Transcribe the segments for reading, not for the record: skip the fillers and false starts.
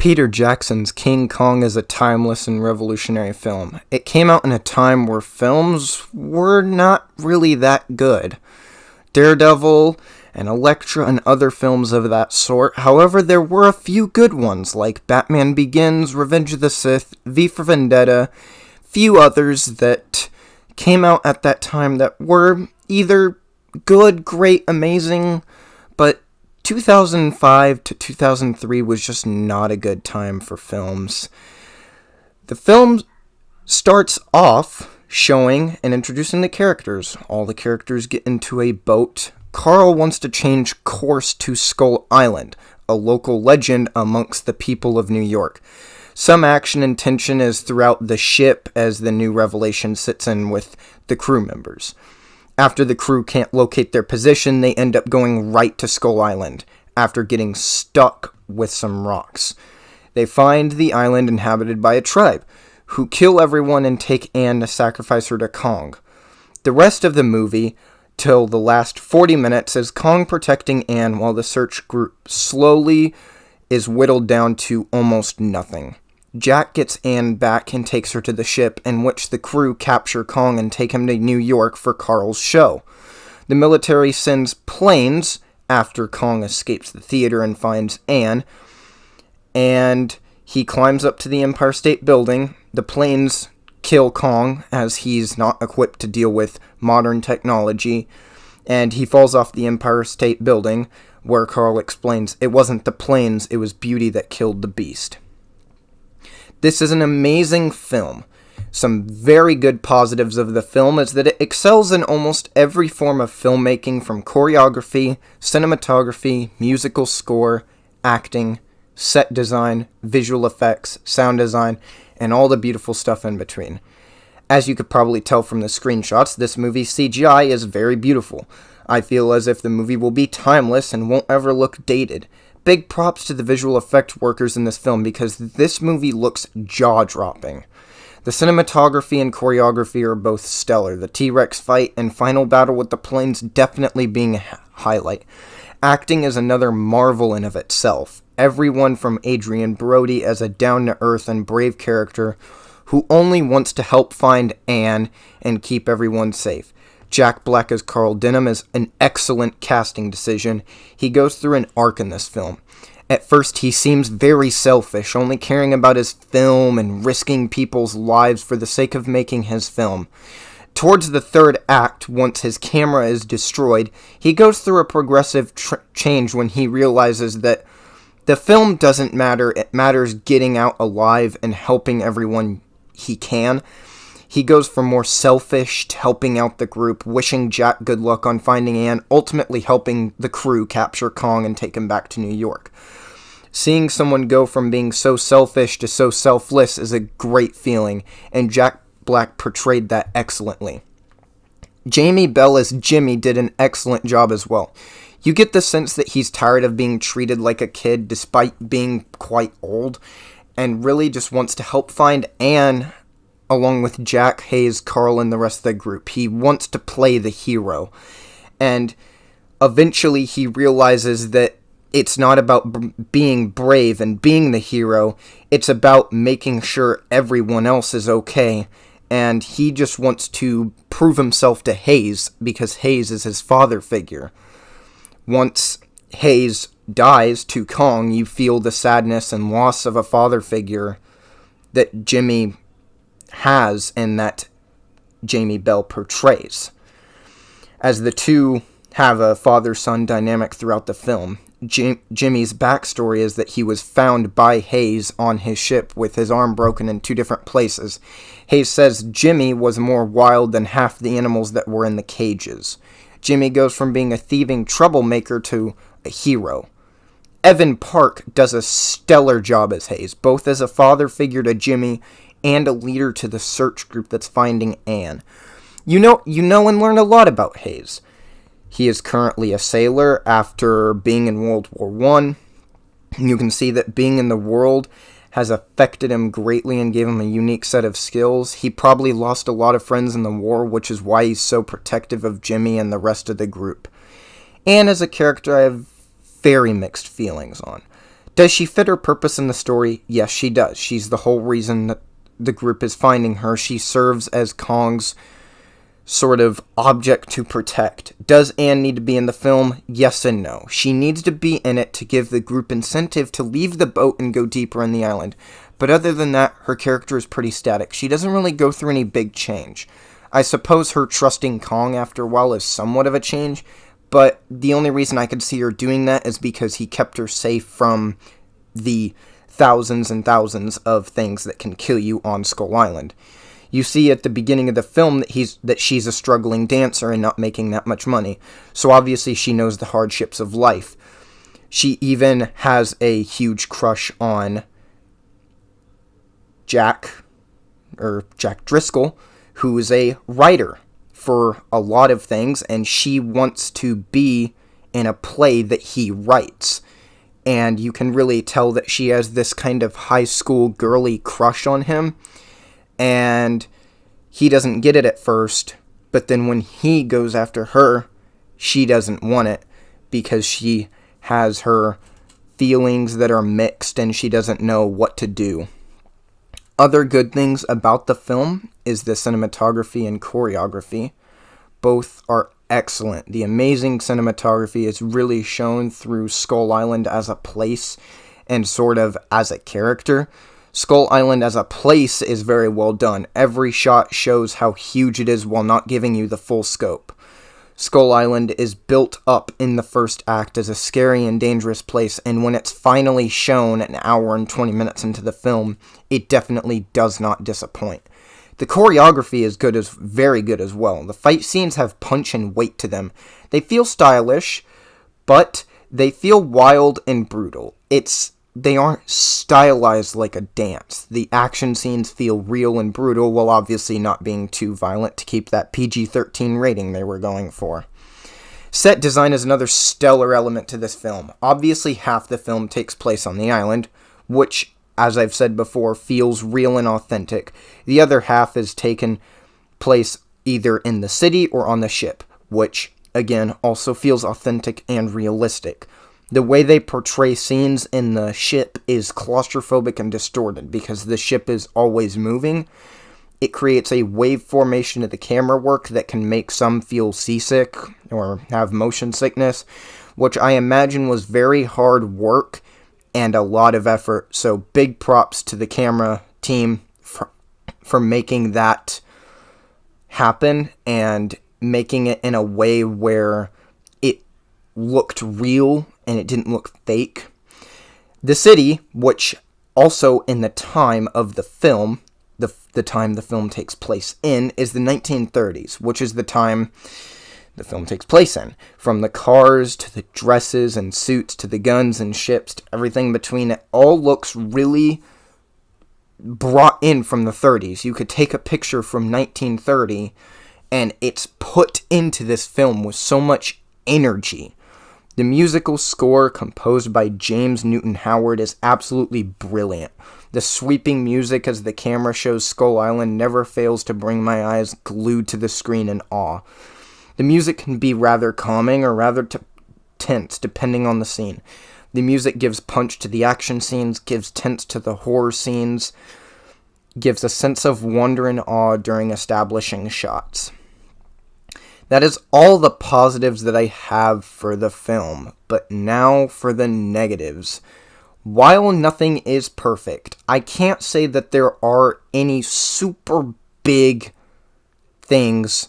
Peter Jackson's King Kong is a timeless and revolutionary film. It came out in a time where films were not really that good. Daredevil and Elektra and other films of that sort. However, there were a few good ones like Batman Begins, Revenge of the Sith, V for Vendetta, few others that came out at that time that were either good, great, amazing, but 2005 to 2003 was just not a good time for films. The film starts off showing and introducing the characters. All the characters get into a boat. Carl wants to change course to Skull Island, a local legend amongst the people of New York. Some action and tension is throughout the ship as the new revelation sits in with the crew members. After the crew can't locate their position, they end up going right to Skull Island after getting stuck with some rocks. They find the island inhabited by a tribe, who kill everyone and take Anne to sacrifice her to Kong. The rest of the movie, till the last 40 minutes, is Kong protecting Anne while the search group slowly is whittled down to almost nothing. Jack gets Anne back and takes her to the ship, in which the crew capture Kong and take him to New York for Carl's show. The military sends planes after Kong escapes the theater and finds Anne, and he climbs up to the Empire State Building. The planes kill Kong, as he's not equipped to deal with modern technology, and he falls off the Empire State Building, where Carl explains it wasn't the planes, it was beauty that killed the beast. This is an amazing film. Some very good positives of the film is that it excels in almost every form of filmmaking, from choreography, cinematography, musical score, acting, set design, visual effects, sound design, and all the beautiful stuff in between. As you could probably tell from the screenshots, this movie's CGI is very beautiful. I feel as if the movie will be timeless and won't ever look dated. Big props to the visual effect workers in this film because this movie looks jaw-dropping. The cinematography and choreography are both stellar. The T-Rex fight and final battle with the planes definitely being a highlight. Acting is another marvel in of itself. Everyone from Adrian Brody as a down-to-earth and brave character who only wants to help find Anne and keep everyone safe. Jack Black as Carl Denham is an excellent casting decision. He goes through an arc in this film. At first, he seems very selfish, only caring about his film and risking people's lives for the sake of making his film. Towards the third act, once his camera is destroyed, he goes through a progressive change when he realizes that the film doesn't matter, it matters getting out alive and helping everyone he can. He goes from more selfish to helping out the group, wishing Jack good luck on finding Anne, ultimately helping the crew capture Kong and take him back to New York. Seeing someone go from being so selfish to so selfless is a great feeling, and Jack Black portrayed that excellently. Jamie Bell as Jimmy did an excellent job as well. You get the sense that he's tired of being treated like a kid despite being quite old, and really just wants to help find Anne along with Jack, Hayes, Carl, and the rest of the group. He wants to play the hero. And eventually he realizes that it's not about being brave and being the hero. It's about making sure everyone else is okay. And he just wants to prove himself to Hayes because Hayes is his father figure. Once Hayes dies to Kong, you feel the sadness and loss of a father figure that Jimmy has and that Jamie Bell portrays. As the two have a father-son dynamic throughout the film, Jimmy's backstory is that he was found by Hayes on his ship with his arm broken in 2 different places. Hayes says Jimmy was more wild than half the animals that were in the cages. Jimmy goes from being a thieving troublemaker to a hero. Evan Park does a stellar job as Hayes, both as a father figure to Jimmy and a leader to the search group that's finding Anne. You know and learn a lot about Hayes. He is currently a sailor after being in World War I. You can see that being in the world has affected him greatly and gave him a unique set of skills. He probably lost a lot of friends in the war, which is why he's so protective of Jimmy and the rest of the group. Anne as a character I have very mixed feelings on. Does she fit her purpose in the story? Yes, she does. She's the whole reason that the group is finding her. She serves as Kong's sort of object to protect. Does Anne need to be in the film? Yes and no. She needs to be in it to give the group incentive to leave the boat and go deeper in the island. But other than that, her character is pretty static. She doesn't really go through any big change. I suppose her trusting Kong after a while is somewhat of a change, but the only reason I could see her doing that is because he kept her safe from the thousands and thousands of things that can kill you on Skull Island. You see at the beginning of the film that she's a struggling dancer and not making that much money. So obviously she knows the hardships of life. She even has a huge crush on Jack Driscoll, who is a writer for a lot of things, and she wants to be in a play that he writes. And you can really tell that she has this kind of high school girly crush on him. And he doesn't get it at first, but then when he goes after her, she doesn't want it because she has her feelings that are mixed and she doesn't know what to do. Other good things about the film is the cinematography and choreography. Both are excellent. The amazing cinematography is really shown through Skull Island as a place and sort of as a character. Skull Island as a place is very well done. Every shot shows how huge it is while not giving you the full scope. Skull Island is built up in the first act as a scary and dangerous place, and when it's finally shown an hour and 20 minutes into the film, it definitely does not disappoint. The choreography is very good as well. The fight scenes have punch and weight to them. They feel stylish, but they feel wild and brutal. They aren't stylized like a dance. The action scenes feel real and brutal while obviously not being too violent to keep that PG-13 rating they were going for. Set design is another stellar element to this film. Obviously half the film takes place on the island, which, as I've said before, feels real and authentic. The other half is taken place either in the city or on the ship, which, again, also feels authentic and realistic. The way they portray scenes in the ship is claustrophobic and distorted because the ship is always moving. It creates a wave formation of the camera work that can make some feel seasick or have motion sickness, which I imagine was very hard work and a lot of effort. So big props to the camera team for making that happen and making it in a way where it looked real and it didn't look fake. The city, which also in the time of the film, the time the film takes place in, is the 1930s, which is the time the film takes place in. From the cars to the dresses and suits to the guns and ships to everything between, it all looks really brought in from the 30s. You could take a picture from 1930 and it's put into this film with so much energy. The musical score, composed by James Newton Howard, is absolutely brilliant. The sweeping music as the camera shows Skull Island never fails to bring my eyes glued to the screen in awe. The music can be rather calming or rather tense, depending on the scene. The music gives punch to the action scenes, gives tense to the horror scenes, gives a sense of wonder and awe during establishing shots. That is all the positives that I have for the film, but now for the negatives. While nothing is perfect, I can't say that there are any super big things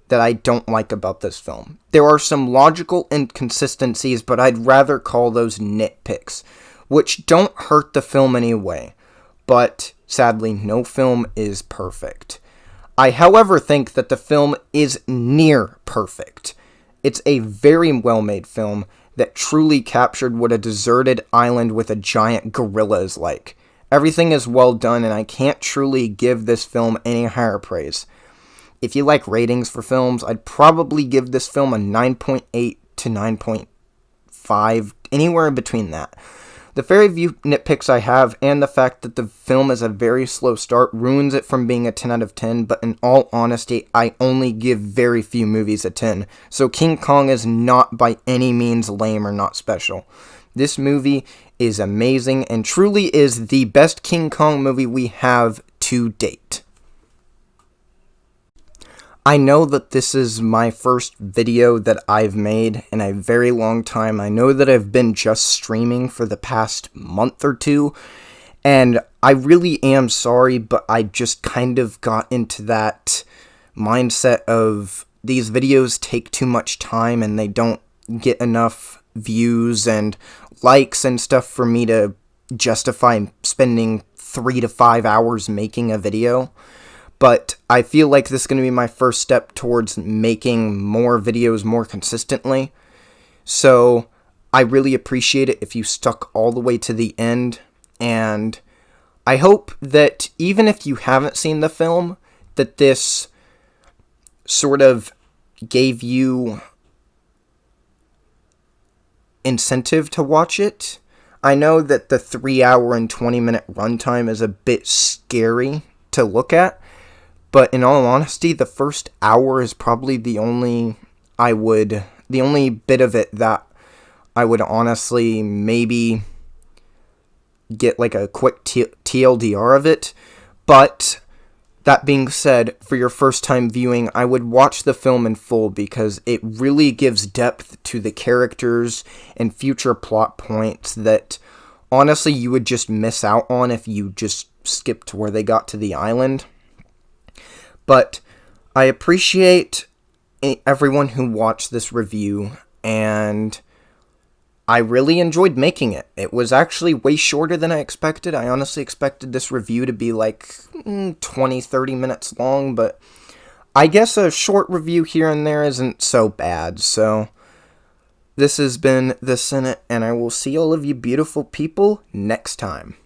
that I don't like about this film. There are some logical inconsistencies, but I'd rather call those nitpicks, which don't hurt the film anyway. But sadly, no film is perfect. I, however, think that the film is near perfect. It's a very well-made film that truly captured what a deserted island with a giant gorilla is like. Everything is well done, and I can't truly give this film any higher praise. If you like ratings for films, I'd probably give this film a 9.8 to 9.5, anywhere in between that. The very few nitpicks I have, and the fact that the film is a very slow start, ruins it from being a 10 out of 10, but in all honesty, I only give very few movies a 10, so King Kong is not by any means lame or not special. This movie is amazing and truly is the best King Kong movie we have to date. I know that this is my first video that I've made in a very long time. I know that I've been just streaming for the past month or two, and I really am sorry, but I just kind of got into that mindset of these videos take too much time and they don't get enough views and likes and stuff for me to justify spending 3 to 5 hours making a video. But I feel like this is going to be my first step towards making more videos more consistently. So I really appreciate it if you stuck all the way to the end. And I hope that even if you haven't seen the film, that this sort of gave you incentive to watch it. I know that the 3 hour and 20 minute runtime is a bit scary to look at. But in all honesty, the first hour is probably the only bit of it that I would honestly maybe get like a quick TLDR of it. But that being said, for your first time viewing, I would watch the film in full because it really gives depth to the characters and future plot points that honestly you would just miss out on if you just skipped where they got to the island. But I appreciate everyone who watched this review, and I really enjoyed making it. It was actually way shorter than I expected. I honestly expected this review to be like 20-30 minutes long, but I guess a short review here and there isn't so bad. So this has been The Senate, and I will see all of you beautiful people next time.